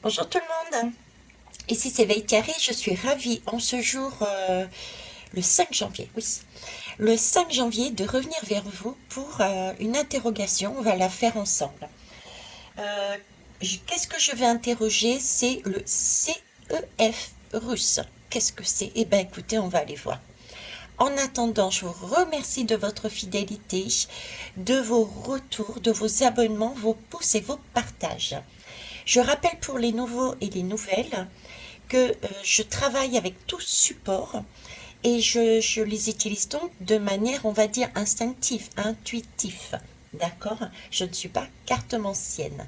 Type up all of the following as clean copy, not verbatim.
Bonjour tout le monde, ici c'est Veille Carré, je suis ravie en ce jour, le 5 janvier, oui, le 5 janvier de revenir vers vous pour une interrogation, on va la faire ensemble. Euh, Qu'est-ce que je vais interroger? C'est le CEF russe. Qu'est-ce que c'est? Eh bien écoutez, on va aller voir. En attendant, je vous remercie de votre fidélité, de vos retours, de vos abonnements, vos pouces et vos partages. Je rappelle pour les nouveaux et les nouvelles que je travaille avec tous supports et je les utilise donc de manière, on va dire, instinctive, intuitive. D'accord? Je ne suis pas cartomancienne.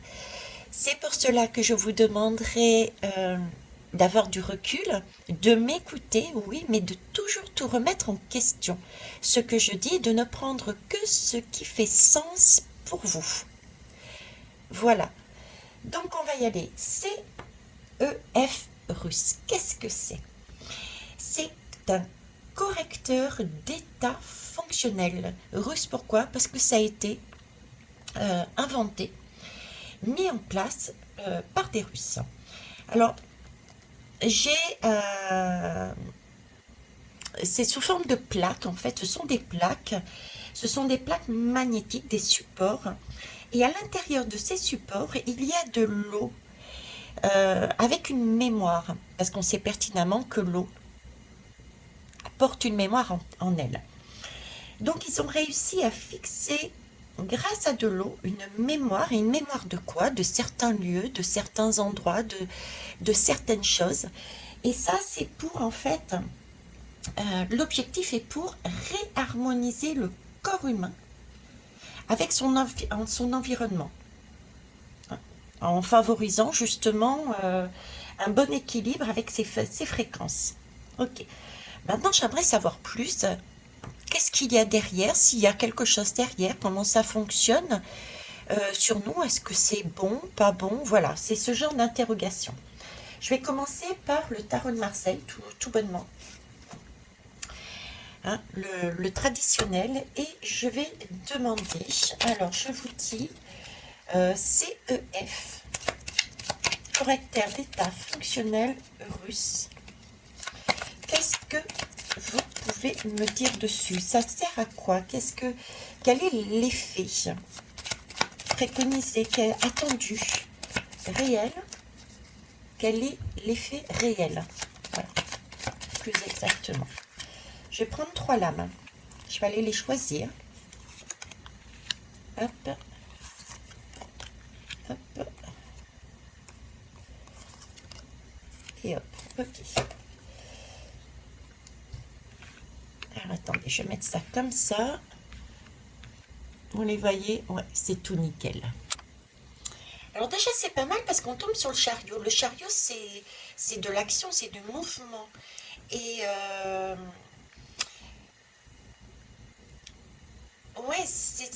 C'est pour cela que je vous demanderai d'avoir du recul, de m'écouter, oui, mais de toujours tout remettre en question. Ce que je dis, de ne prendre que ce qui fait sens pour vous. Voilà. Donc on va y aller. CEF russe. Qu'est-ce que c'est? C'est un correcteur d'état fonctionnel russe. Pourquoi? Parce que ça a été inventé, mis en place par des Russes. Alors, j'ai... c'est sous forme de plaques, en fait. Ce sont des plaques magnétiques, des supports. Et à l'intérieur de ces supports, il y a de l'eau avec une mémoire. Parce qu'on sait pertinemment que l'eau porte une mémoire en elle. Donc ils ont réussi à fixer, grâce à de l'eau, une mémoire. Et une mémoire de quoi? De certains lieux, de certains endroits, de certaines choses. Et ça, c'est pour, en fait, l'objectif est pour réharmoniser le corps humain avec son environnement, hein, en favorisant justement un bon équilibre avec ses fréquences. Ok. Maintenant, j'aimerais savoir plus. Qu'est-ce qu'il y a derrière? S'il y a quelque chose derrière, comment ça fonctionne sur nous? Est-ce que c'est bon, pas bon? Voilà, c'est ce genre d'interrogation. Je vais commencer par le tarot de Marseille, tout bonnement, hein, le traditionnel, et je vais demander, alors je vous dis, CEF, correcteur d'état fonctionnel russe. Qu'est-ce que vous pouvez me dire dessus? Ça sert à quoi? Quel est l'effet préconisé, attendu, réel? Quel est l'effet réel? Voilà, plus exactement. Je vais prendre 3 lames. Je vais aller les choisir. Hop, hop, et hop. Ok. Alors attendez, je vais mettre ça comme ça. Vous les voyez? Ouais, c'est tout nickel. Alors déjà, c'est pas mal parce qu'on tombe sur le chariot. Le chariot, c'est de l'action, c'est du mouvement. Et ouais, c'est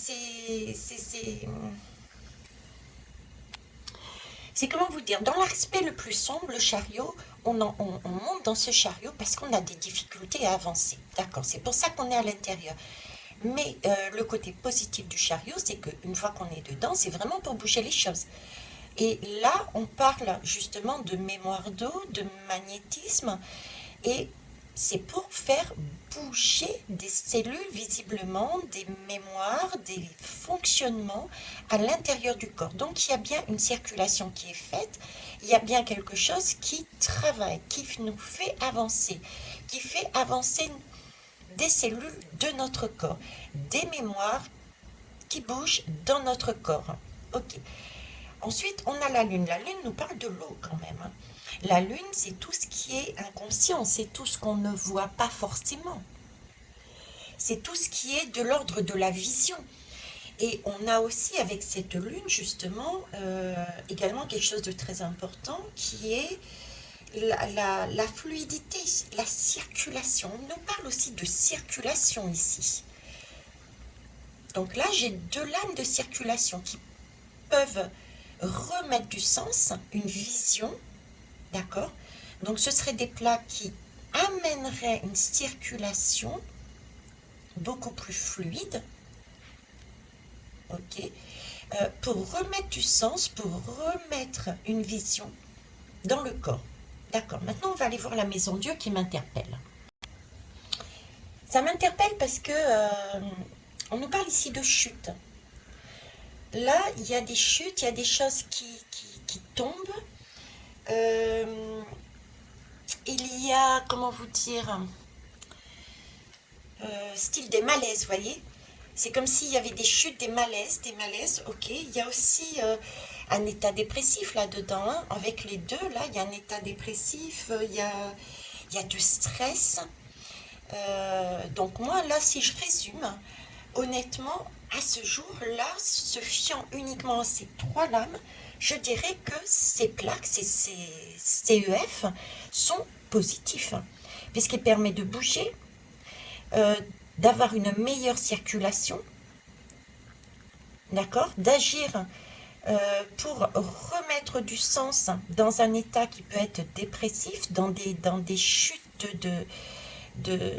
comment vous dire, dans l'aspect le plus sombre, le chariot, on monte dans ce chariot parce qu'on a des difficultés à avancer. D'accord, c'est pour ça qu'on est à l'intérieur. Mais le côté positif du chariot, c'est qu'une fois qu'on est dedans, c'est vraiment pour bouger les choses. Et là, on parle justement de mémoire d'eau, de magnétisme, et c'est pour faire bouger des cellules, visiblement, des mémoires, des fonctionnements à l'intérieur du corps. Donc il y a bien une circulation qui est faite, il y a bien quelque chose qui travaille, qui nous fait avancer, qui fait avancer des cellules de notre corps, des mémoires qui bougent dans notre corps. Ok. Ensuite, on a la Lune. La Lune nous parle de l'eau quand même, hein. La Lune, c'est tout ce qui est inconscient, c'est tout ce qu'on ne voit pas forcément. C'est tout ce qui est de l'ordre de la vision. Et on a aussi avec cette Lune, justement, également quelque chose de très important qui est la fluidité, la circulation. On nous parle aussi de circulation ici. Donc là, j'ai 2 lames de circulation qui peuvent remettre du sens, une vision, d'accord? Donc ce seraient des plats qui amèneraient une circulation beaucoup plus fluide, ok? Pour remettre du sens, pour remettre une vision. dans le corps. D'accord, maintenant on va aller voir la maison Dieu qui m'interpelle. Ça m'interpelle parce que on nous parle ici de chute. Là, il y a des chutes, il y a des choses qui tombent. Il y a, comment vous dire, style des malaises, vous voyez. C'est comme s'il y avait des chutes, des malaises, ok. Il y a aussi un état dépressif là-dedans, hein. Avec les deux, là, il y a un état dépressif, il y a du stress. Donc moi, là, si je résume, honnêtement, à ce jour-là, se fiant uniquement à ces trois lames, je dirais que ces plaques, ces CEF, sont positifs, puisqu'ils permettent de bouger, d'avoir une meilleure circulation, d'accord, d'agir pour remettre du sens dans un état qui peut être dépressif, dans des chutes de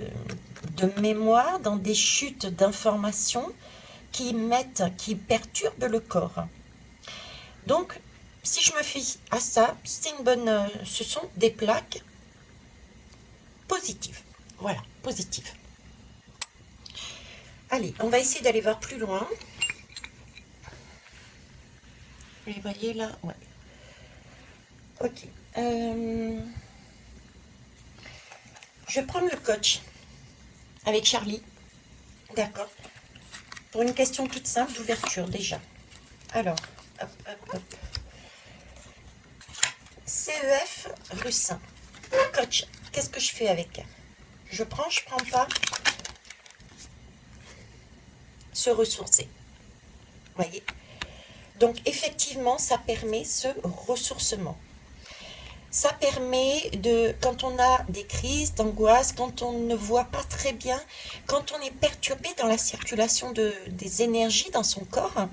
mémoire, dans des chutes d'informations qui perturbent le corps. Donc, si je me fie à ça, c'est une bonne, ce sont des plaques positives. Voilà, positives. Allez, on va essayer d'aller voir plus loin. Vous les voyez là? Ouais. Ok. Je vais prendre le coach avec Charlie. D'accord. Pour une question toute simple d'ouverture déjà. Alors, hop, hop, hop. CEF Russin. Coach, qu'est-ce que je fais avec? Je prends pas. Se ressourcer. Voyez. Donc effectivement, ça permet ce ressourcement. Ça permet de, quand on a des crises d'angoisse, quand on ne voit pas très bien, quand on est perturbé dans la circulation des énergies dans son corps,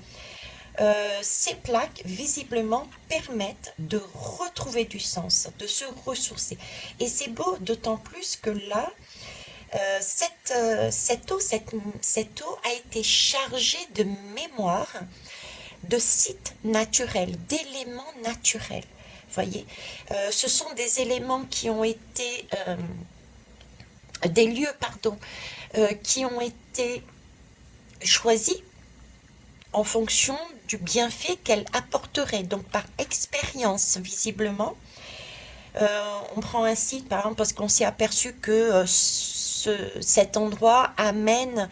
ces plaques, visiblement, permettent de retrouver du sens, de se ressourcer. Et c'est beau, d'autant plus que là, cette eau a été chargée de mémoire, de sites naturels, d'éléments naturels. Voyez, ce sont des éléments qui ont été, des lieux, pardon, qui ont été choisis en fonction du bienfait qu'elle apporterait. Donc par expérience, visiblement, on prend un site, par exemple, parce qu'on s'est aperçu que cet endroit amène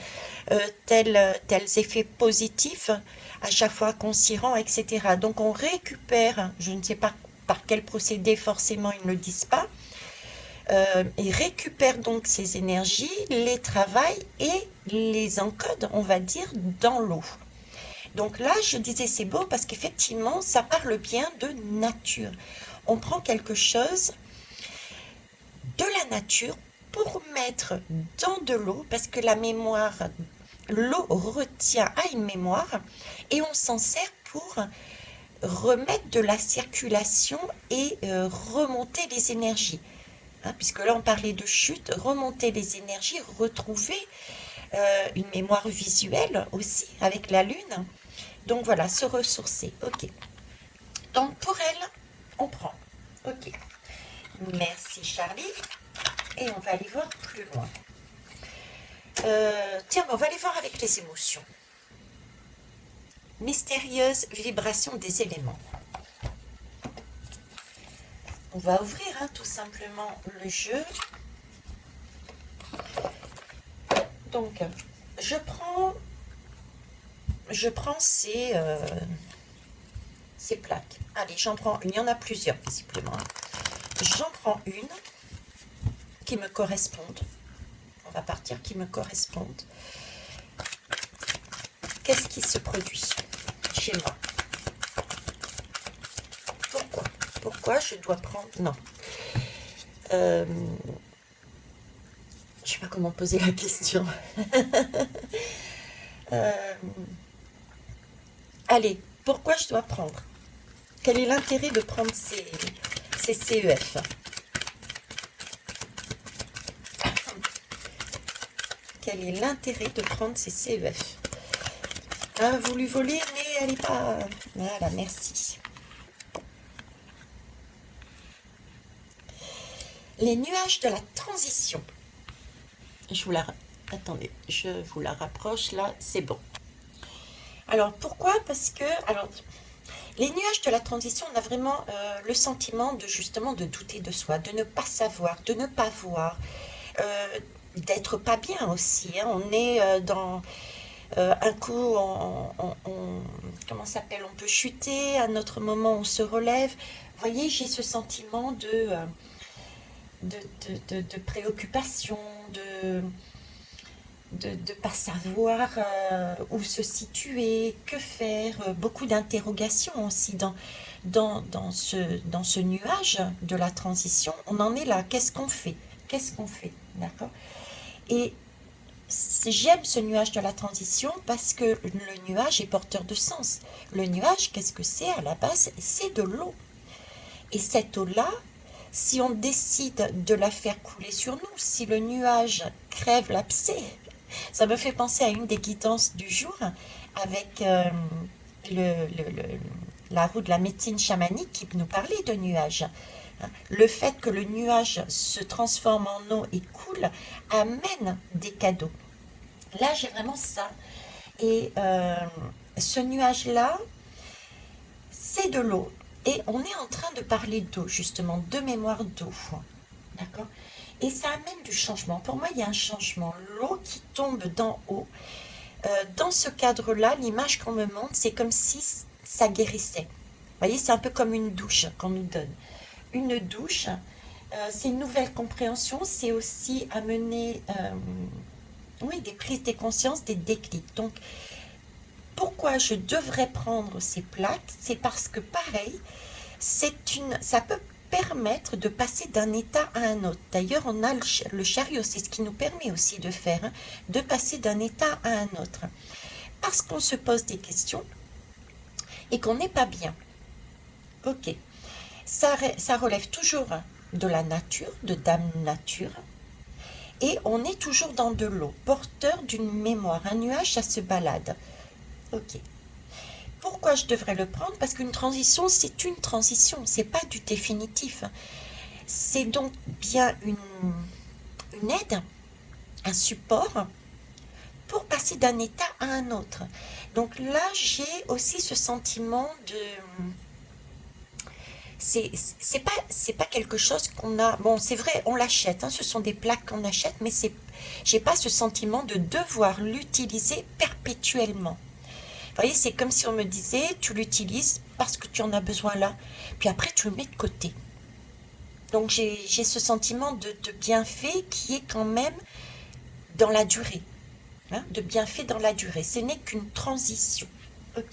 tels effets positifs à chaque fois qu'on s'y rend, etc. Donc on récupère, je ne sais pas par quel procédé, forcément ils ne le disent pas, ils récupèrent donc ces énergies, les travaillent et les encodent, on va dire, dans l'eau. Donc là, je disais c'est beau parce qu'effectivement, ça parle bien de nature. On prend quelque chose de la nature pour mettre dans de l'eau, parce que la mémoire, l'eau retient à une mémoire, et on s'en sert pour remettre de la circulation et remonter les énergies. Hein, puisque là, on parlait de chute, remonter les énergies, retrouver une mémoire visuelle aussi avec la lune. Donc voilà, se ressourcer. Ok. Donc pour elle, on prend. Ok. Merci Charlie. Et on va aller voir plus loin. Tiens, on va aller voir avec les émotions. Mystérieuse vibration des éléments. On va ouvrir tout simplement le jeu. Donc, je prends ces plaques. Allez, j'en prends une. Il y en a plusieurs, visiblement. J'en prends une qui me correspondent. On va partir qui me correspondent. Qu'est-ce qui se produit chez moi? Pourquoi je dois prendre... Non. Je ne sais pas comment poser la question. Allez, pourquoi je dois prendre? Quel est l'intérêt de prendre ces CEF? Quel est l'intérêt de prendre ces CEF? Ah, vous lui volez, mais elle n'est pas... Voilà, merci. les nuages de la transition. Attendez, je vous la rapproche, là, c'est bon. Alors, pourquoi? Parce que, alors, les nuages de la transition, on a vraiment le sentiment de, justement, de douter de soi, de ne pas savoir, de ne pas voir, d'être pas bien aussi, hein. On est dans... un coup, comment ça s'appelle? On peut chuter, à un autre moment, on se relève. Vous voyez, j'ai ce sentiment de préoccupation, de ne pas savoir où se situer, que faire, beaucoup d'interrogations aussi dans ce nuage de la transition. On en est là, qu'est-ce qu'on fait? Qu'est-ce qu'on fait? D'accord? Et j'aime ce nuage de la transition parce que le nuage est porteur de sens. Le nuage, qu'est-ce que c'est à la base? C'est de l'eau. Et cette eau-là, si on décide de la faire couler sur nous, si le nuage crève l'abcès, ça me fait penser à une des guidances du jour avec la roue de la médecine chamanique qui nous parlait de nuages. Le fait que le nuage se transforme en eau et coule amène des cadeaux. Là, j'ai vraiment ça. Et ce nuage-là, c'est de l'eau. Et on est en train de parler d'eau, justement, de mémoire d'eau. D'accord? Et ça amène du changement. Pour moi, il y a un changement. L'eau qui tombe d'en haut. Dans ce cadre-là, l'image qu'on me montre, c'est comme si ça guérissait. Vous voyez, c'est un peu comme une douche qu'on nous donne. Une douche, c'est une nouvelle compréhension, c'est aussi amener oui, des prises de conscience, des déclics. Donc, pourquoi je devrais prendre ces plaques? C'est parce que, pareil, ça peut permettre de passer d'un état à un autre. D'ailleurs, on a le chariot, c'est ce qui nous permet aussi de faire, hein, de passer d'un état à un autre. Parce qu'on se pose des questions et qu'on n'est pas bien. Ok. Ça relève toujours de la nature, de Dame Nature. Et on est toujours dans de l'eau, porteur d'une mémoire. Un nuage, ça se balade. Ok. Pourquoi je devrais le prendre? Parce qu'une transition, c'est une transition, c'est pas du définitif. C'est donc bien une aide, un support pour passer d'un état à un autre. Donc là, j'ai aussi ce sentiment de... C'est pas quelque chose qu'on a... Bon, c'est vrai, on l'achète, hein, ce sont des plaques qu'on achète, mais j'ai pas ce sentiment de devoir l'utiliser perpétuellement. Vous voyez, c'est comme si on me disait, tu l'utilises parce que tu en as besoin là, puis après tu le mets de côté. Donc j'ai ce sentiment de bienfait qui est quand même dans la durée. Hein, de bienfait dans la durée. Ce n'est qu'une transition. Ok.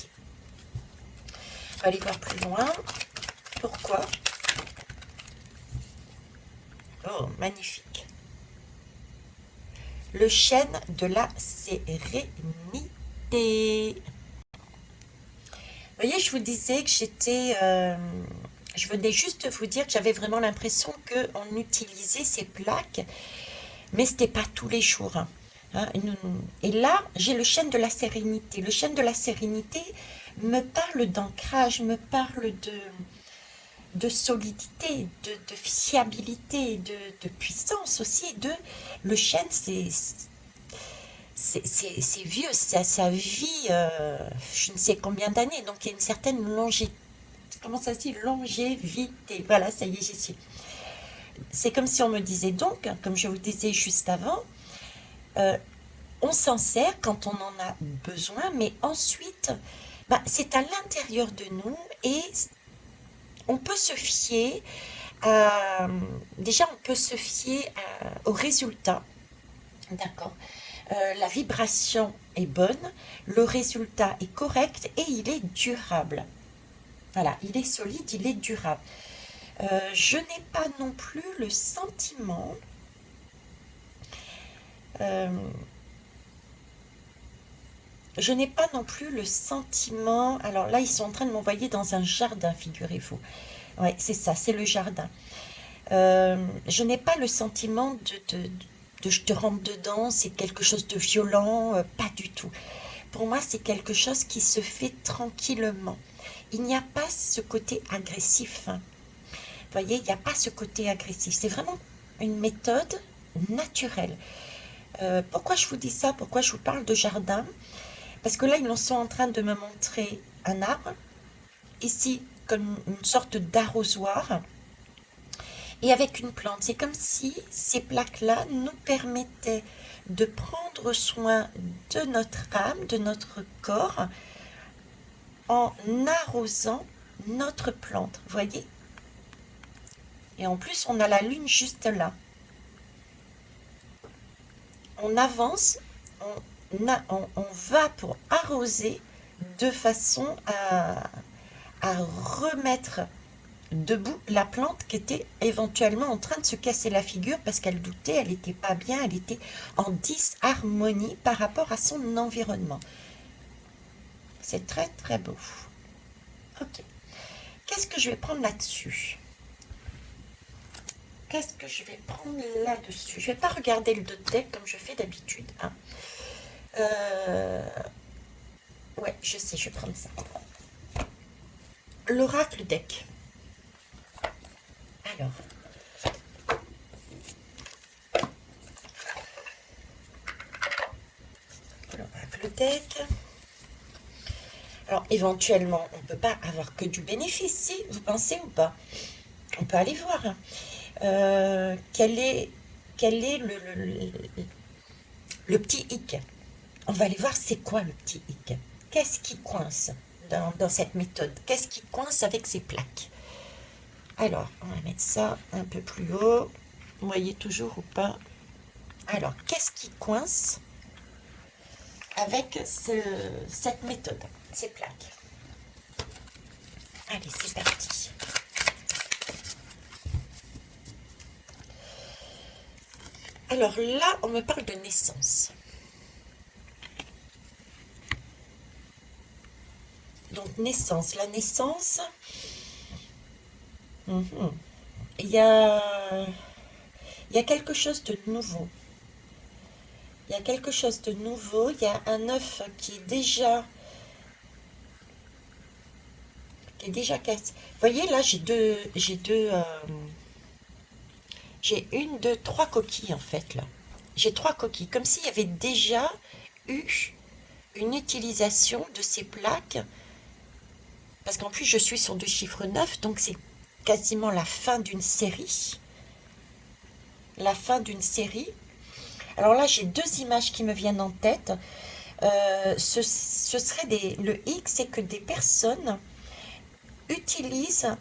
On va aller voir plus loin. Pourquoi? Oh, magnifique. Le chêne de la sérénité. Vous voyez, je vous disais que je venais juste vous dire que j'avais vraiment l'impression qu'on utilisait ces plaques, mais ce n'était pas tous les jours. Hein. Et là, j'ai le chêne de la sérénité. Le chêne de la sérénité me parle d'ancrage, me parle de solidité, de fiabilité, de puissance aussi. Le chêne, c'est vieux, ça vit je ne sais combien d'années, donc il y a une certaine longévité. Comment ça se dit? Longévité. Voilà, ça y est, j'y suis. C'est comme si on me disait donc, comme je vous disais juste avant, on s'en sert quand on en a besoin, mais ensuite, c'est à l'intérieur de nous et on peut se fier déjà on peut se fier au résultat, d'accord? La vibration est bonne, le résultat est correct et il est durable. Voilà, il est solide, il est durable. Je n'ai pas non plus le sentiment alors là ils sont en train de m'envoyer dans un jardin, figurez-vous. Ouais, c'est ça, c'est le jardin. Je n'ai pas le sentiment de je te rentre dedans, c'est quelque chose de violent, pas du tout. Pour moi, c'est quelque chose qui se fait tranquillement. Il n'y a pas ce côté agressif. Hein. Vous voyez, il n'y a pas ce côté agressif. C'est vraiment une méthode naturelle. Pourquoi je vous dis ça? Pourquoi je vous parle de jardin? Parce que là, ils sont en train de me montrer un arbre, ici, comme une sorte d'arrosoir, et avec une plante. C'est comme si ces plaques-là nous permettaient de prendre soin de notre âme, de notre corps, en arrosant notre plante, voyez? Et en plus, on a la lune juste là. On avance, on va pour arroser de façon à remettre debout la plante qui était éventuellement en train de se casser la figure parce qu'elle doutait, elle n'était pas bien, elle était en disharmonie par rapport à son environnement. C'est très très beau. Ok. Qu'est-ce que je vais prendre là-dessus? Qu'est-ce que je vais prendre là-dessus? Je ne vais pas regarder le deck comme je fais d'habitude. Hein. Ouais, je sais, je vais prendre ça. L'oracle deck. Alors. L'oracle deck. Alors, éventuellement, on ne peut pas avoir que du bénéfice, si, vous pensez ou pas? On peut aller voir. Hein. Quel est le petit hic? On va aller voir c'est quoi le petit hic. Qu'est-ce qui coince dans cette méthode? Qu'est-ce qui coince avec ces plaques? Alors, on va mettre ça un peu plus haut. Vous voyez toujours ou pas? Alors, qu'est-ce qui coince avec cette méthode, ces plaques? Allez, c'est parti. Alors là, on me parle de naissance. Donc, naissance. La naissance, il y a quelque chose de nouveau. Il y a quelque chose de nouveau. Il y a un œuf qui est déjà cassé. Vous voyez, là, j'ai une, deux, trois coquilles en fait là. J'ai trois coquilles, comme s'il y avait déjà eu une utilisation de ces plaques. Parce qu'en plus, je suis sur 2 chiffres 9, donc c'est quasiment la fin d'une série. La fin d'une série. Alors là, j'ai 2 images qui me viennent en tête. Ce serait le X, c'est que des personnes utilisent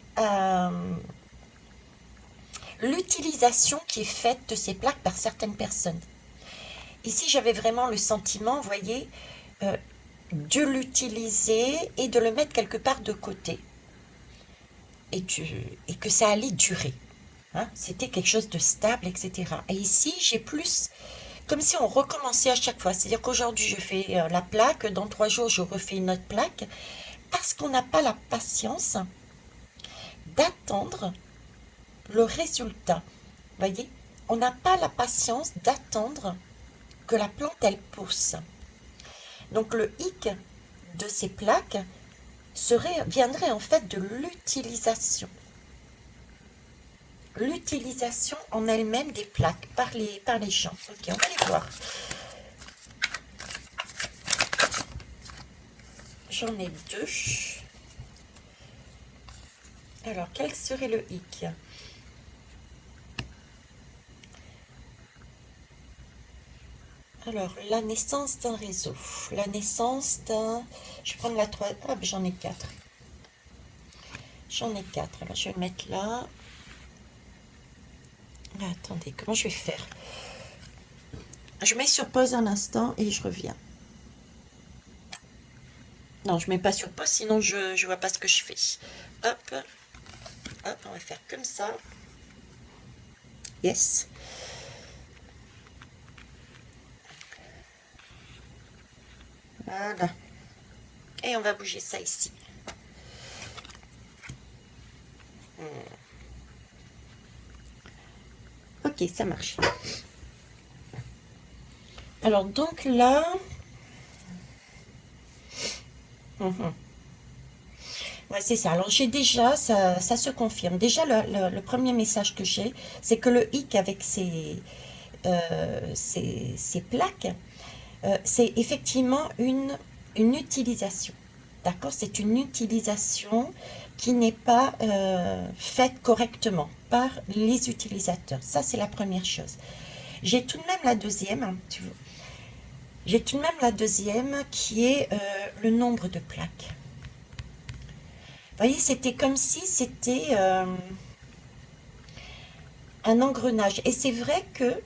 l'utilisation qui est faite de ces plaques par certaines personnes. Ici, j'avais vraiment le sentiment, vous voyez, de l'utiliser et de le mettre quelque part de côté. Et que ça allait durer. Hein, c'était quelque chose de stable, etc. Et ici, j'ai plus comme si on recommençait à chaque fois. C'est-à-dire qu'aujourd'hui, je fais la plaque, dans 3 jours, je refais une autre plaque, parce qu'on n'a pas la patience d'attendre le résultat. Vous voyez, on n'a pas la patience d'attendre que la plante, elle pousse. Donc le hic de ces plaques viendrait en fait de l'utilisation. L'utilisation en elle-même des plaques par les gens. Ok, on va les voir. J'en ai 2. Alors, quel serait le hic? Alors, la naissance d'un réseau. La naissance d'un... Je vais prendre la 3. Ah, ben, j'en ai 4. J'en ai 4. Alors, je vais le mettre là. Ah, attendez, comment je vais faire? Je mets sur pause un instant et je reviens. Non, je mets pas sur pause, sinon je vois pas ce que je fais. Hop. Hop, on va faire comme ça. Yes. Voilà. Et on va bouger ça ici. Ok, ça marche. Alors, donc là... Ouais, c'est ça. Alors j'ai déjà, ça se confirme. Déjà, le premier message que j'ai, c'est que le hic avec ces plaques, c'est effectivement une utilisation. D'accord? C'est une utilisation qui n'est pas faite correctement par les utilisateurs. Ça, c'est la première chose. J'ai tout de même la deuxième, hein, j'ai tout de même la deuxième qui est le nombre de plaques. Vous voyez, c'était comme si c'était un engrenage. Et c'est vrai que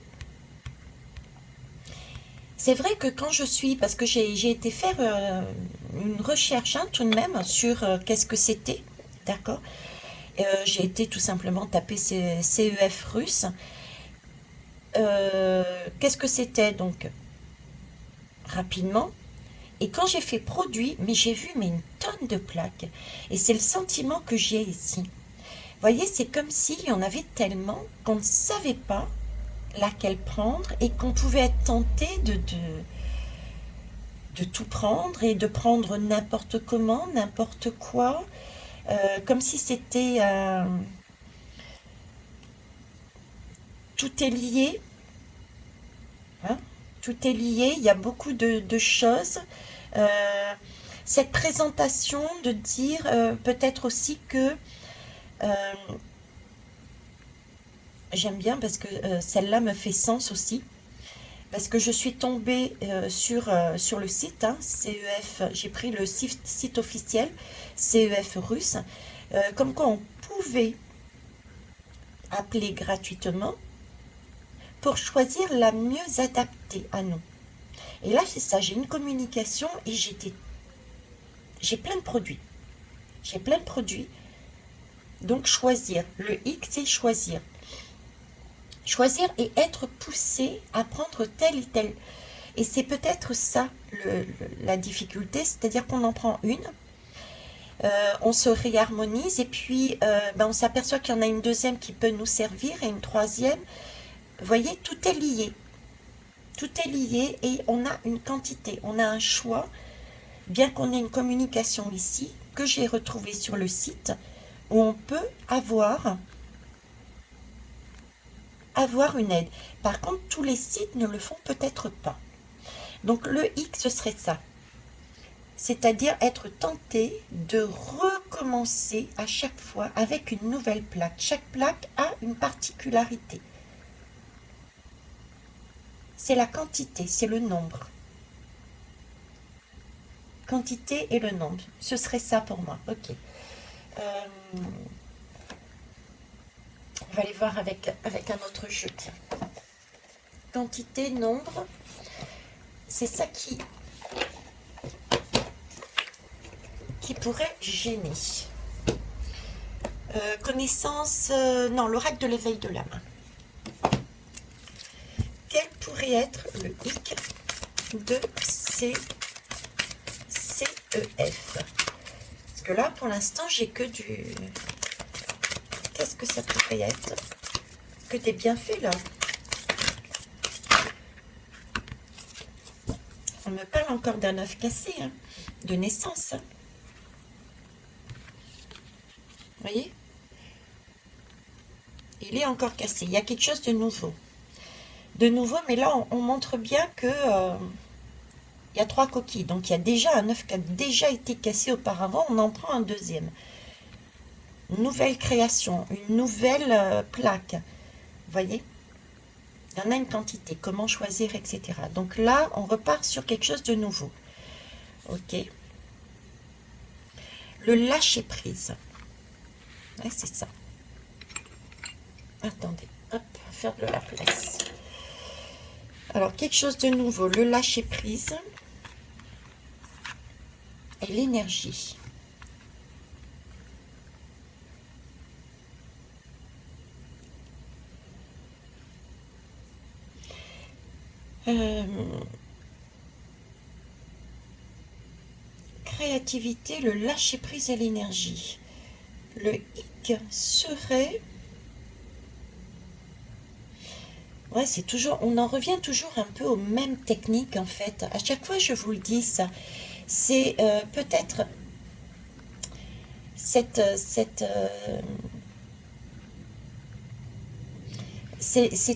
quand je suis, parce que j'ai été faire une recherche hein, tout de même sur qu'est-ce que c'était, d'accord? J'ai été tout simplement taper CEF russe. Qu'est-ce que c'était donc rapidement? Et quand j'ai fait produit, mais j'ai vu mais une tonne de plaques. Et c'est le sentiment que j'ai ici. Vous voyez, c'est comme s'il y en avait tellement qu'on ne savait pas laquelle prendre et qu'on pouvait être tenté de tout prendre et de prendre n'importe comment, n'importe quoi, comme si c'était... tout est lié, hein, tout est lié, il y a beaucoup de choses. Euh, Cette présentation de dire peut-être aussi que euh, j'aime bien parce que celle-là me fait sens aussi. Parce que je suis tombée sur le site, hein, CEF, j'ai pris le site officiel, CEF russe, comme quoi on pouvait appeler gratuitement pour choisir la mieux adaptée à nous. Et là, c'est ça, j'ai une communication et j'ai plein de produits. J'ai plein de produits, donc choisir. Le X, c'est choisir. Choisir et être poussé à prendre tel et tel. Et c'est peut-être ça la difficulté, c'est-à-dire qu'on en prend une, on se réharmonise et puis on s'aperçoit qu'il y en a une deuxième qui peut nous servir et une troisième. Vous voyez, tout est lié. Tout est lié et on a une quantité, on a un choix, bien qu'on ait une communication ici, que j'ai retrouvée sur le site, où on peut avoir une aide. Par contre, tous les sites ne le font peut-être pas. Donc le X, ce serait ça. C'est-à-dire être tenté de recommencer à chaque fois avec une nouvelle plaque. Chaque plaque a une particularité. C'est la quantité, c'est le nombre. Quantité et le nombre. Ce serait ça pour moi. Ok. On va aller voir avec un autre jeu. Tiens. Quantité, nombre. C'est ça qui pourrait gêner. Connaissance, non, l'oracle de l'éveil de l'âme. Quel pourrait être le hic de CEF? Parce que là, pour l'instant, j'ai que du... Qu'est-ce que ça pourrait être? Que des bienfaits, là. On me parle encore d'un œuf cassé, hein, de naissance. Hein. Vous voyez? Il est encore cassé. Il y a quelque chose de nouveau. Mais là, on montre bien que il y a 3 coquilles. Donc, il y a déjà un œuf qui a déjà été cassé auparavant. On en prend un deuxième. Une nouvelle création, une nouvelle plaque. Vous voyez? Il y en a une quantité. Comment choisir, etc. Donc là, on repart sur quelque chose de nouveau. Ok. Le lâcher-prise. Ouais, c'est ça. Attendez. Hop, faire de la place. Alors, quelque chose de nouveau. Le lâcher-prise. Et l'énergie. Créativité, le lâcher-prise et l'énergie. Le hic serait... Ouais, c'est toujours... On en revient toujours un peu aux mêmes techniques, en fait. À chaque fois, je vous le dis, ça. C'est peut-être c'est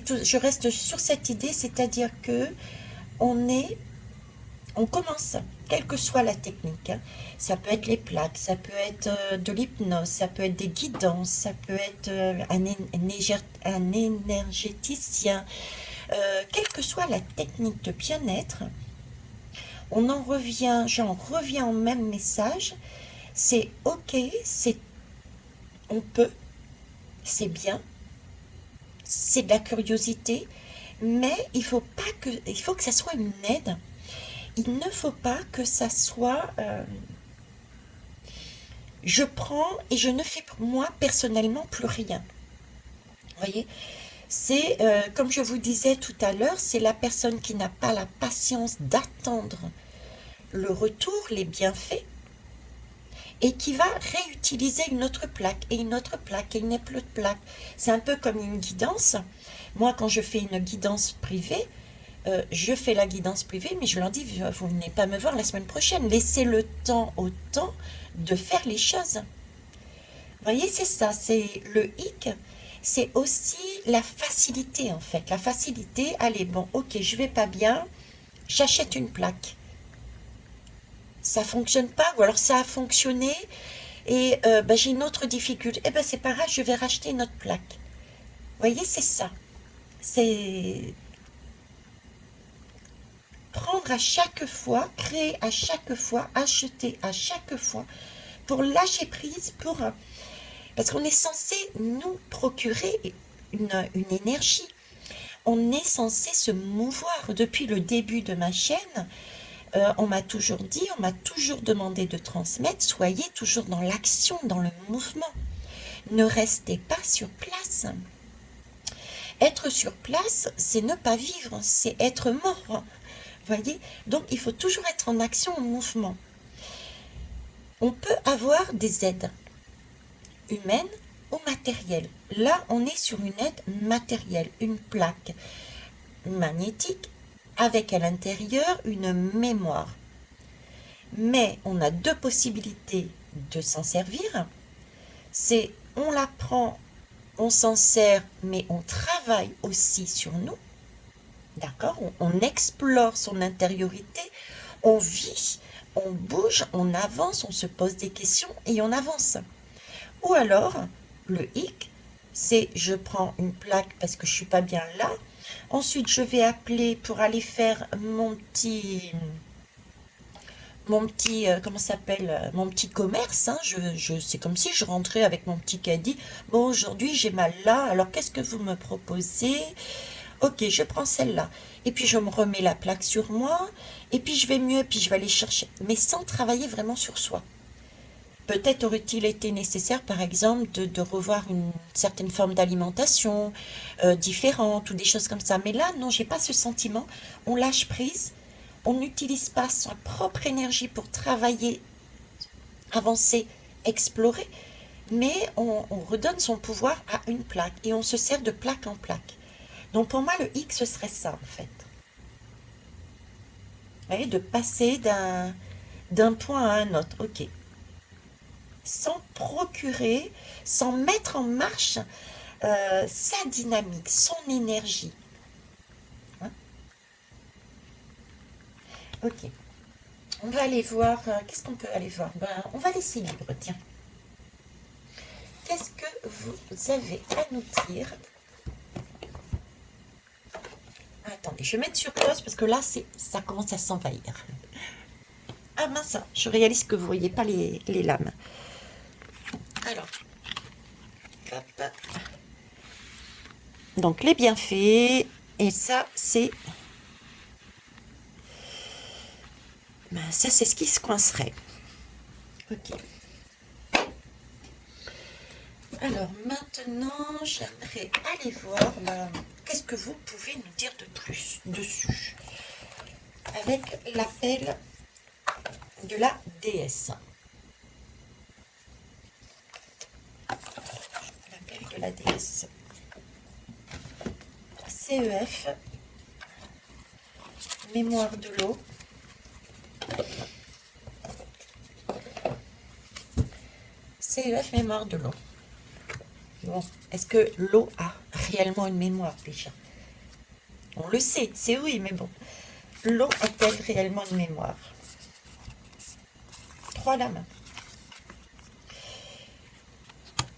tout, je reste sur cette idée, c'est-à-dire que on est, on commence, quelle que soit la technique, hein. Ça peut être les plaques, ça peut être de l'hypnose, ça peut être des guidances, ça peut être un énergéticien, quelle que soit la technique de bien-être, j'en reviens au même message, c'est ok, on peut, c'est bien, c'est de la curiosité, mais il faut que ça soit une aide. Il ne faut pas que ça soit je prends et je ne fais pour moi personnellement plus rien. Vous voyez, c'est comme je vous disais tout à l'heure, c'est la personne qui n'a pas la patience d'attendre le retour, les bienfaits, et qui va réutiliser une autre plaque et une autre plaque et une autre plaque. C'est un peu comme une guidance. Moi, quand je fais une guidance privée, je fais la guidance privée, mais je leur dis, vous venez pas me voir la semaine prochaine. Laissez le temps au temps de faire les choses. Vous voyez, c'est ça, c'est le hic. C'est aussi la facilité, en fait. La facilité, allez, bon, ok, je vais pas bien, j'achète une plaque. Ça fonctionne pas, ou alors ça a fonctionné, et ben, j'ai une autre difficulté. Eh ben, c'est pas grave, je vais racheter une autre plaque. Vous voyez, c'est ça. C'est prendre à chaque fois, créer à chaque fois, acheter à chaque fois, pour lâcher prise, parce qu'on est censé nous procurer une énergie. On est censé se mouvoir. Depuis le début de ma chaîne, on m'a toujours dit, on m'a toujours demandé de transmettre, soyez toujours dans l'action, dans le mouvement. Ne restez pas sur place. Être sur place, c'est ne pas vivre, c'est être mort. Voyez? Donc il faut toujours être en action, en mouvement. On peut avoir des aides humaines ou matérielles. Là, on est sur une aide matérielle, une plaque magnétique avec à l'intérieur une mémoire. Mais on a deux possibilités de s'en servir. C'est on la prend, on s'en sert, mais on travaille aussi sur nous. D'accord? On explore son intériorité, on vit, on bouge, on avance, on se pose des questions et on avance. Ou alors, le hic, c'est je prends une plaque parce que je suis pas bien là. Ensuite, je vais appeler pour aller faire comment ça s'appelle, mon petit commerce, hein. C'est comme si je rentrais avec mon petit caddie. Bon, aujourd'hui, j'ai mal là, alors qu'est-ce que vous me proposez? Ok, je prends celle-là. Et puis, je me remets la plaque sur moi, et puis je vais mieux, et puis je vais aller chercher, mais sans travailler vraiment sur soi. Peut-être aurait-il été nécessaire, par exemple, de revoir une certaine forme d'alimentation différente ou des choses comme ça. Mais là, non, j'ai pas ce sentiment. On lâche prise, on n'utilise pas sa propre énergie pour travailler, avancer, explorer, mais on redonne son pouvoir à une plaque et on se sert de plaque en plaque. Donc pour moi, le X, ce serait ça, en fait. Vous voyez, de passer d'un point à un autre. Ok. Sans procurer, sans mettre en marche sa dynamique, son énergie. Hein. Ok. On va aller voir. Qu'est-ce qu'on peut aller voir? Ben, on va laisser libre, tiens. Qu'est-ce que vous avez à nous dire? Attendez, je vais mettre sur pause parce que là, ça commence à s'envahir. Ah mince, je réalise que vous ne voyez pas les lames. Alors, hop. Donc les bienfaits, et ça, c'est... Ben, ça, c'est ce qui se coincerait. Ok. Alors maintenant, j'aimerais aller voir qu'est-ce que vous pouvez nous dire de plus dessus. Avec l'appel de la déesse. L'appel de la déesse. CEF, mémoire de l'eau. CEF, mémoire de l'eau. Bon, est-ce que l'eau a réellement une mémoire déjà? On le sait, c'est oui, mais bon. L'eau a-t-elle réellement une mémoire? 3 la main.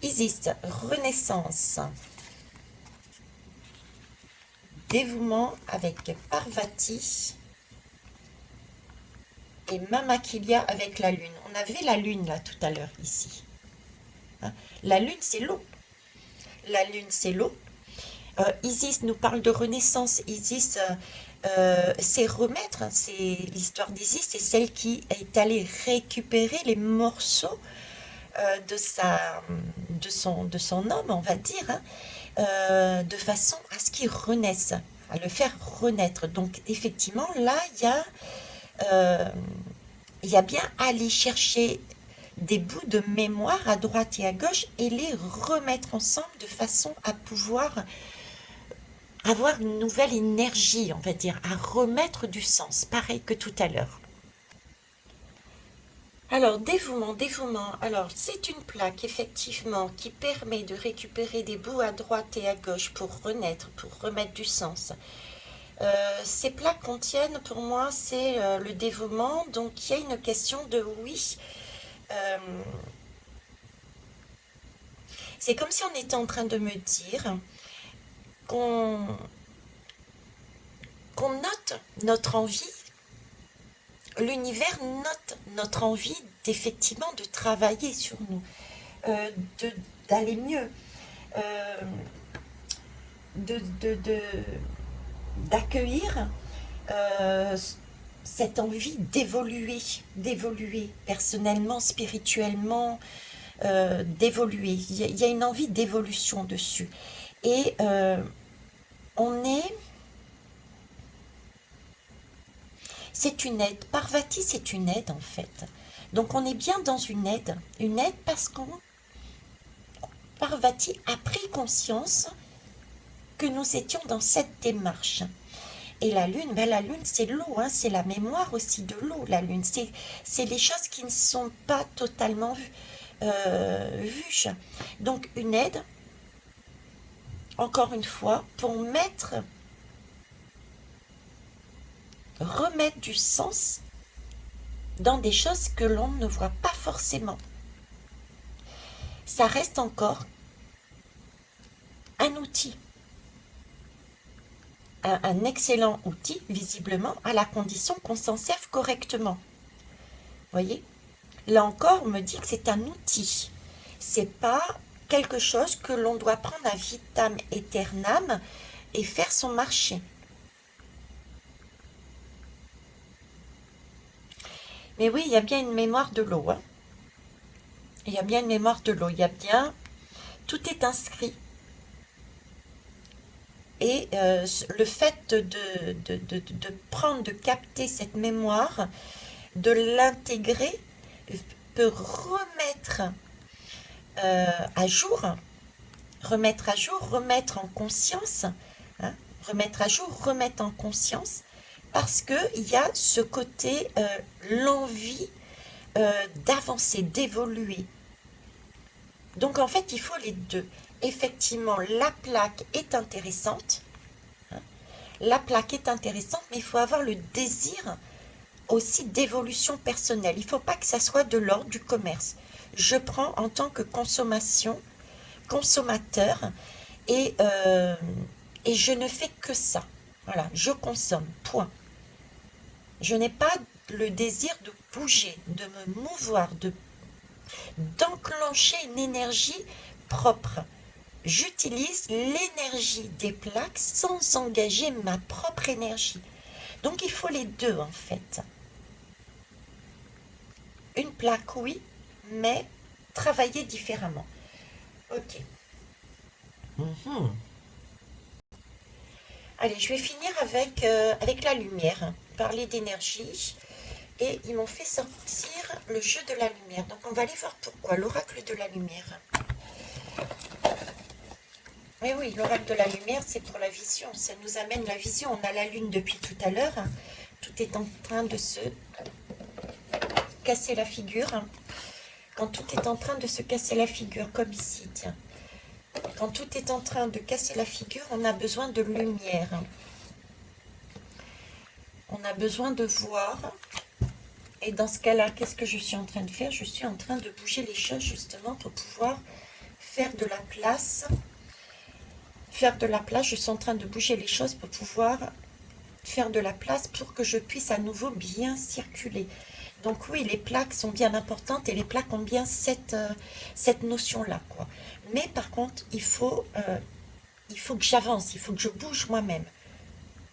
Isis, renaissance. Dévouement avec Parvati. Et Mamakilia avec la lune. On avait la lune là tout à l'heure ici. Hein, la lune c'est l'eau. La lune c'est l'eau. Isis nous parle de renaissance. Isis, c'est remettre. C'est l'histoire d'Isis, c'est celle qui est allée récupérer les morceaux de son homme, on va dire, hein, de façon à ce qu'il renaisse, à le faire renaître. Donc effectivement, là, il y a bien aller chercher des bouts de mémoire à droite et à gauche et les remettre ensemble de façon à pouvoir avoir une nouvelle énergie, on va dire, à remettre du sens, pareil que tout à l'heure. Alors, dévouement, dévouement. Alors, c'est une plaque, effectivement, qui permet de récupérer des bouts à droite et à gauche pour renaître, pour remettre du sens. Ces plaques contiennent, pour moi, c'est le dévouement. Donc, il y a une question de oui. Euh, c'est comme si on était en train de me dire qu'on note notre envie. L'univers note notre envie d'effectivement de travailler sur nous, euh, d'aller mieux, euh, de, de, de- d'accueillir euh, cette envie d'évoluer personnellement, spirituellement, d'évoluer. Il y a une envie d'évolution dessus. Et on est... C'est une aide. Parvati, c'est une aide en fait. Donc on est bien dans une aide parce qu'on Parvati a pris conscience que nous étions dans cette démarche. Et la lune, c'est l'eau, hein, c'est la mémoire aussi de l'eau, la lune. C'est les choses qui ne sont pas totalement vues. Donc une aide, encore une fois, pour remettre du sens dans des choses que l'on ne voit pas forcément. Ça reste encore un outil, un excellent outil, visiblement, à la condition qu'on s'en serve correctement. Voyez? Là encore, on me dit que c'est un outil. C'est pas quelque chose que l'on doit prendre à vitam aeternam et faire son marché. Mais oui, il y a bien une mémoire de l'eau. Hein. Il y a bien une mémoire de l'eau. Il y a bien... Tout est inscrit. Et le fait de prendre, de capter cette mémoire, de l'intégrer, peut remettre à jour, remettre en conscience, hein, remettre à jour, remettre en conscience, parce qu'il y a ce côté, l'envie d'avancer, d'évoluer. Donc en fait, il faut les deux. Effectivement, la plaque est intéressante, hein, la plaque est intéressante, mais il faut avoir le désir aussi d'évolution personnelle. Il ne faut pas que ça soit de l'ordre du commerce. Je prends en tant que consommateur, et, euh, et je ne fais que ça. Voilà, je consomme, point. Je n'ai pas le désir de bouger, de me mouvoir, d'enclencher une énergie propre. J'utilise l'énergie des plaques sans engager ma propre énergie. Donc il faut les deux en fait. Une plaque, oui, mais travailler différemment. Ok. Mhm. Allez, je vais finir avec la lumière. Parler d'énergie. Et ils m'ont fait sortir le jeu de la lumière. Donc on va aller voir pourquoi. L'oracle de la lumière. Mais oui, l'oracle de la lumière, c'est pour la vision. Ça nous amène la vision. On a la lune depuis tout à l'heure. Tout est en train de se casser la figure. quand tout est en train de se casser la figure, comme ici, tiens. Quand tout est en train de casser la figure, on a besoin de lumière. On a besoin de voir. Et dans ce cas-là, qu'est-ce que je suis en train de faire? Je suis en train de bouger les choses justement pour pouvoir faire de la place. Faire de la place, je suis en train de bouger les choses pour pouvoir faire de la place pour que je puisse à nouveau bien circuler. Donc oui, les plaques sont bien importantes et les plaques ont bien cette notion-là, quoi. Mais par contre, il faut que j'avance, il faut que je bouge moi-même.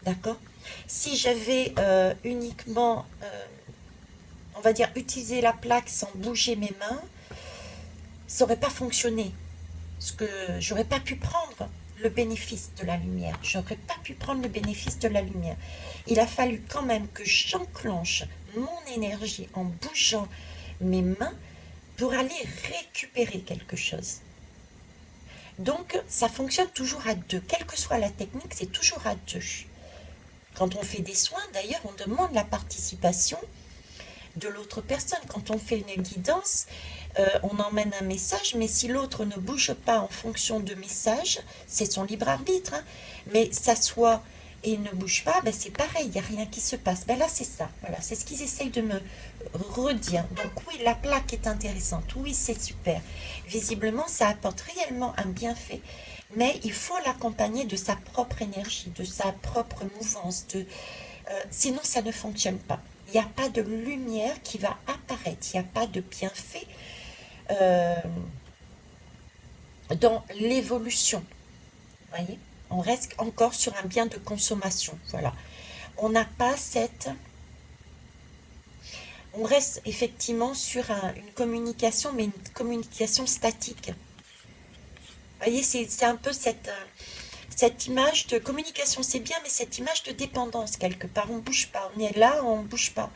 D'accord? Si j'avais uniquement, on va dire, utilisé la plaque sans bouger mes mains, ça n'aurait pas fonctionné. Parce que j'aurais pas pu prendre le bénéfice de la lumière. J'aurais pas pu prendre le bénéfice de la lumière. Il a fallu quand même que j'enclenche mon énergie en bougeant mes mains pour aller récupérer quelque chose. Donc, ça fonctionne toujours à deux. Quelle que soit la technique, c'est toujours à deux. Quand on fait des soins, d'ailleurs, on demande la participation de l'autre personne. Quand on fait une guidance, on emmène un message, mais si l'autre ne bouge pas en fonction de message, c'est son libre arbitre. Hein. Mais s'assoit et ne bouge pas, ben c'est pareil, il n'y a rien qui se passe. Ben là, c'est ça. Voilà, c'est ce qu'ils essayent de me redire. Donc oui, la plaque est intéressante. Oui, c'est super. Visiblement, ça apporte réellement un bienfait. Mais il faut l'accompagner de sa propre énergie, de sa propre mouvance. Sinon, ça ne fonctionne pas. Il n'y a pas de lumière qui va apparaître. Il n'y a pas de bienfait dans l'évolution. Voyez, on reste encore sur un bien de consommation. Voilà, on n'a pas cette. On reste effectivement sur une communication, mais une communication statique. Voyez, c'est un peu cette image de communication, c'est bien, mais cette image de dépendance quelque part. On bouge pas, on est là, on bouge pas.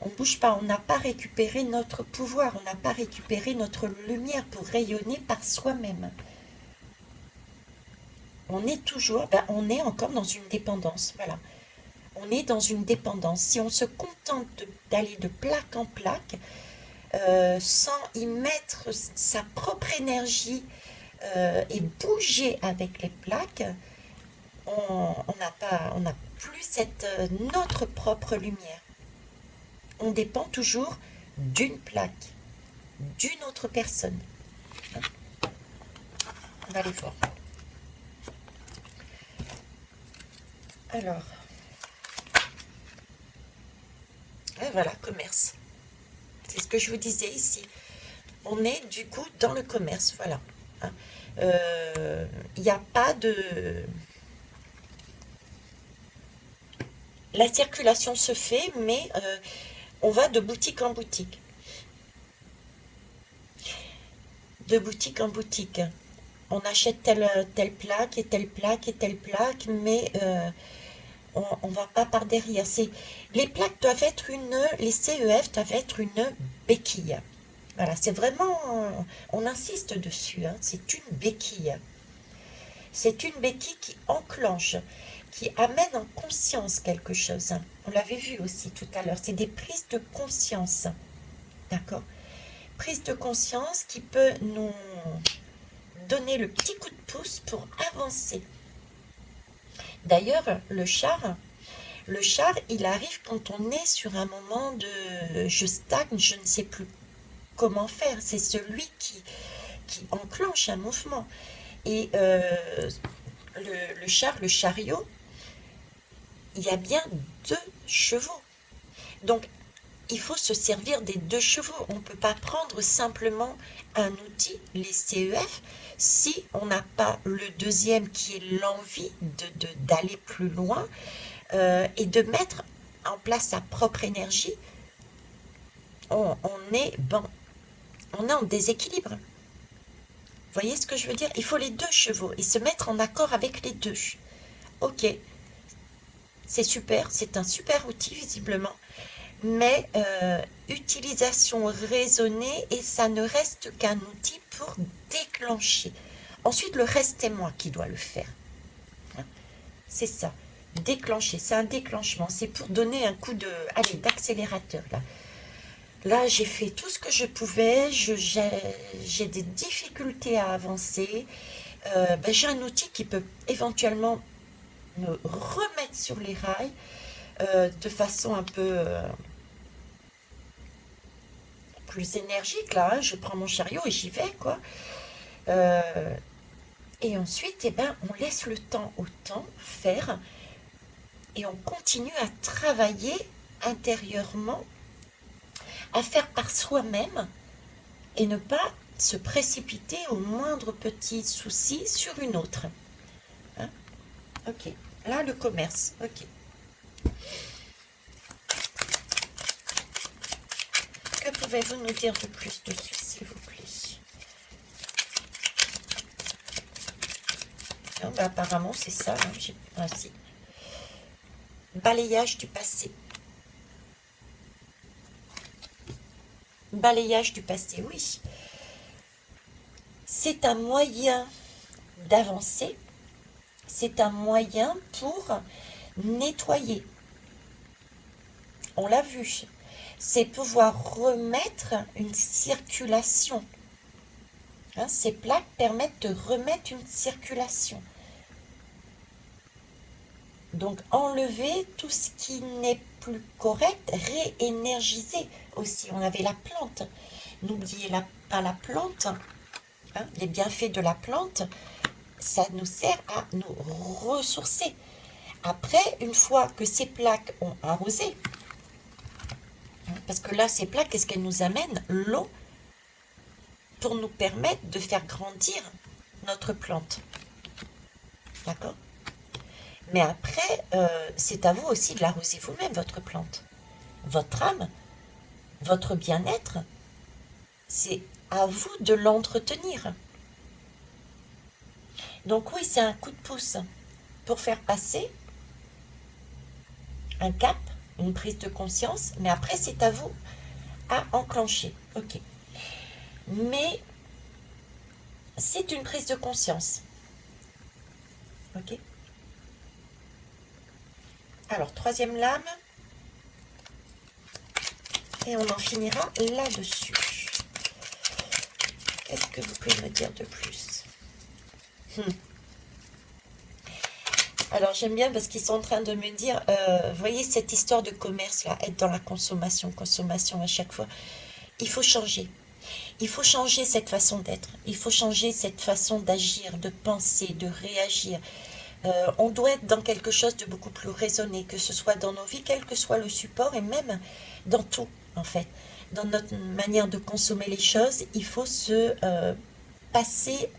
On bouge pas, on n'a pas récupéré notre pouvoir, on n'a pas récupéré notre lumière pour rayonner par soi-même. On est toujours, on est encore dans une dépendance, voilà. On est dans une dépendance. Si on se contente d'aller de plaque en plaque, sans y mettre sa propre énergie et bouger avec les plaques, on n'a plus notre propre lumière. On dépend toujours d'une plaque, d'une autre personne. On va aller voir. Alors, et voilà, commerce. C'est ce que je vous disais ici. On est du coup dans le commerce, voilà. Il n'y a pas de... La circulation se fait, mais on va de boutique en boutique. De boutique en boutique. On achète telle plaque et telle plaque et telle plaque, mais on ne va pas par derrière. Les plaques doivent être les CEF doivent être une béquille. Voilà, c'est vraiment, on insiste dessus, hein, c'est une béquille. C'est une béquille qui enclenche, qui amène en conscience quelque chose. On l'avait vu aussi tout à l'heure, c'est des prises de conscience. D'accord? Prise de conscience qui peut nous donner le petit coup de pouce pour avancer. D'ailleurs, le char, il arrive quand on est sur un moment de je stagne, je ne sais plus comment faire. C'est celui qui enclenche un mouvement. Et le chariot, il y a bien 2 chevaux. Donc, il faut se servir des 2 chevaux. On ne peut pas prendre simplement un outil, les CEF, si on n'a pas le deuxième qui est l'envie d'aller plus loin et de mettre en place sa propre énergie. On est en déséquilibre. Vous voyez ce que je veux dire? Il faut les 2 chevaux et se mettre en accord avec les 2. Ok, c'est super, c'est un super outil visiblement, mais utilisation raisonnée et ça ne reste qu'un outil pour déclencher. Ensuite, le reste, c'est moi qui dois le faire. C'est ça, déclencher, c'est un déclenchement, c'est pour donner un coup d'accélérateur là. Là, j'ai fait tout ce que je pouvais, j'ai des difficultés à avancer. Ben, j'ai un outil qui peut éventuellement me remettre sur les rails de façon un peu plus énergique, là, hein. Je prends mon chariot et j'y vais, quoi. Euh, et ensuite, eh ben, on laisse le temps au temps faire et on continue à travailler intérieurement, à faire par soi-même et ne pas se précipiter au moindre petit souci sur une autre. Hein. Ok. Là, le commerce. Ok. Que pouvez-vous nous dire de plus dessus, s'il vous plaît? Non, bah, apparemment, c'est ça. Hein. Ah, si. Balayage du passé. Balayage du passé, oui. C'est un moyen d'avancer. C'est un moyen pour nettoyer. On l'a vu. C'est pouvoir remettre une circulation. Hein, ces plaques permettent de remettre une circulation. Donc enlever tout ce qui n'est plus correct, réénergiser aussi. On avait la plante. N'oubliez pas la plante. Hein, les bienfaits de la plante, ça nous sert à nous ressourcer. Après, une fois que ces plaques ont arrosé, parce que là, ces plaques, qu'est-ce qu'elles nous amènent? L'eau pour nous permettre de faire grandir notre plante. D'accord? Mais après, c'est à vous aussi de l'arroser vous-même, votre plante. Votre âme, votre bien-être, c'est à vous de l'entretenir. Donc oui, c'est un coup de pouce pour faire passer un cap, une prise de conscience, mais après, c'est à vous à enclencher. Ok. Mais c'est une prise de conscience. Ok. Alors, troisième lame. Et on en finira là-dessus. Qu'est-ce que vous pouvez me dire de plus? Alors, j'aime bien parce qu'ils sont en train de me dire, vous voyez cette histoire de commerce, là, être dans la consommation, consommation à chaque fois. Il faut changer. Il faut changer cette façon d'être. Il faut changer cette façon d'agir, de penser, de réagir. On doit être dans quelque chose de beaucoup plus raisonné, que ce soit dans nos vies, quel que soit le support, et même dans tout, en fait. Dans notre manière de consommer les choses, il faut se passer,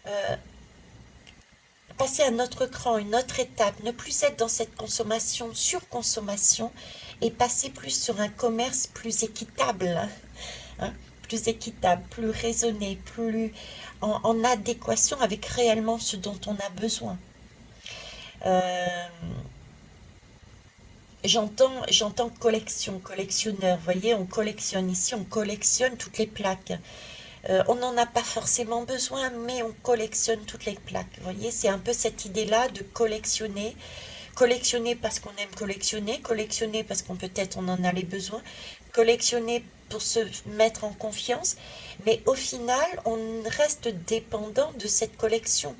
euh, passer à un autre cran, une autre étape, ne plus être dans cette consommation, surconsommation, et passer plus sur un commerce plus équitable, hein, plus équitable, plus raisonné, plus en adéquation avec réellement ce dont on a besoin. Euh, j'entends collection, collectionneur. Vous voyez, on collectionne ici, on collectionne toutes les plaques. On n'en a pas forcément besoin, mais on collectionne toutes les plaques. Vous voyez, c'est un peu cette idée-là de collectionner. Collectionner parce qu'on aime collectionner parce qu'on peut-être on en a les besoins, collectionner pour se mettre en confiance, mais au final, on reste dépendant de cette collection.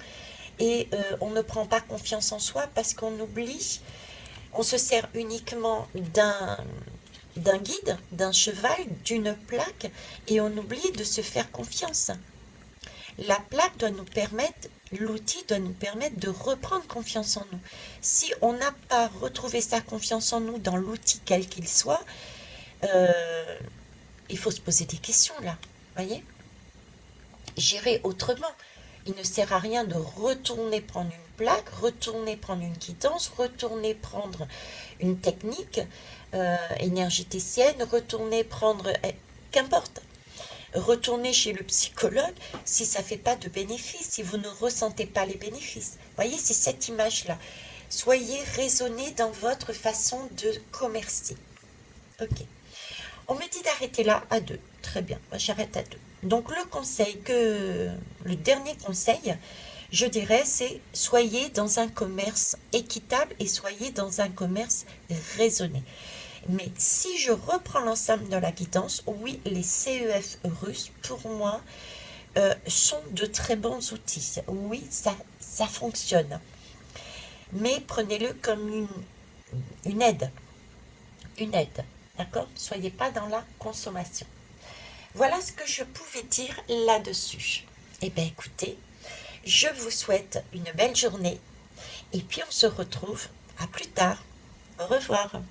Et on ne prend pas confiance en soi parce qu'on oublie, on se sert uniquement d'un guide, d'un cheval, d'une plaque, et on oublie de se faire confiance. La plaque doit nous permettre, l'outil doit nous permettre de reprendre confiance en nous. Si on n'a pas retrouvé sa confiance en nous dans l'outil quel qu'il soit, euh, il faut se poser des questions là, voyez? Gérer autrement. Il ne sert à rien de retourner prendre une plaque, retourner prendre une quittance, retourner prendre une technique énergéticienne, retourner prendre, qu'importe, retourner chez le psychologue si ça ne fait pas de bénéfices, si vous ne ressentez pas les bénéfices. Vous voyez, c'est cette image-là. Soyez raisonné dans votre façon de commercer. Ok. On me dit d'arrêter là à 2. Très bien, moi j'arrête à 2. Donc le dernier conseil, je dirais, c'est soyez dans un commerce équitable et soyez dans un commerce raisonné. Mais si je reprends l'ensemble de la guidance, oui, les CEF russes, pour moi, sont de très bons outils. Oui, ça fonctionne. Mais prenez-le comme une aide. Une aide. D'accord? Ne soyez pas dans la consommation. Voilà ce que je pouvais dire là-dessus. Eh bien, écoutez, je vous souhaite une belle journée et puis on se retrouve à plus tard. Au revoir.